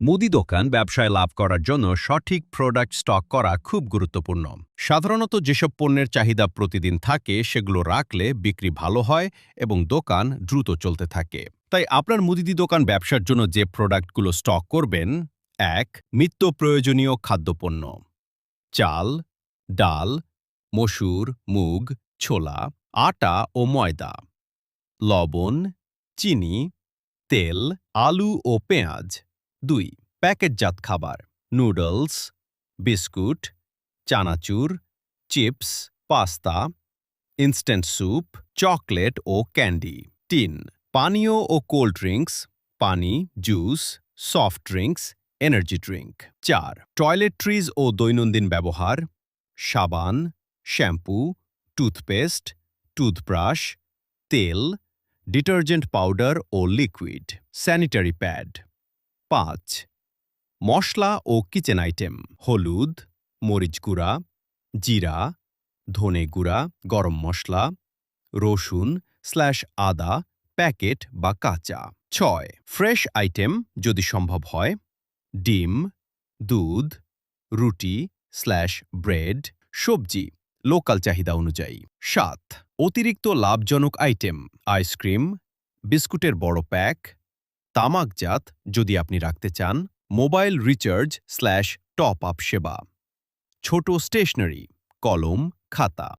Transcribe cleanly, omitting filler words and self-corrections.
মুদি দোকান ব্যবসায় লাভ করার জন্য সঠিক প্রোডাক্ট স্টক করা খুব গুরুত্বপূর্ণ। সাধারণত যেসব পণ্যের চাহিদা প্রতিদিন থাকে সেগুলো রাখলে বিক্রি ভালো হয় এবং দোকান দ্রুত চলতে থাকে। তাই আপনার মুদি দোকান ব্যবসার জন্য যে প্রোডাক্টগুলো স্টক করবেন: ১. নিত্য প্রয়োজনীয় খাদ্যপণ্য: চাল, ডাল, মসুর, মুগ, ছোলা, আটা ও ময়দা, লবণ, চিনি, তেল, আলু ও পেঁয়াজ। ২. প্যাকেটজাত খাবার: নুডলস, বিস্কুট, চানাচুর, chips, pasta, instant soup, chocolate ও ক্যান্ডি। ৩. পানীয় ও কোল্ড ড্রিঙ্কস: পানি, juice, soft drinks, energy drink. ৪. Toiletries ও দৈনন্দিন ব্যবহার: সাবান, শ্যাম্পু, টুথপেস্ট, টুথব্রাশ, তেল, ডিটারজেন্ট পাউডার ও লিকুইড, স্যানিটারি প্যাড। ৫. মশলা ও কিচেন আইটেম: হলুদ, মরিচ গুঁড়া, জিরা, ধনে গুঁড়া, গরম মশলা, রসুন/আদা, প্যাকেট বা কাঁচা। ৬. ফ্রেশ আইটেম যদি সম্ভব হয়: ডিম, দুধ, রুটি/ব্রেড, সবজি, লোকাল চাহিদা অনুযায়ী। ৭. অতিরিক্ত লাভজনক আইটেম: আইসক্রিম, বিস্কুটের বড় প্যাক, তামাকজাত যদি আপনি রাখতে চান, মোবাইল রিচার্জ/টপ আপ সেবা, ছোট স্টেশনারি, কলম, খাতা।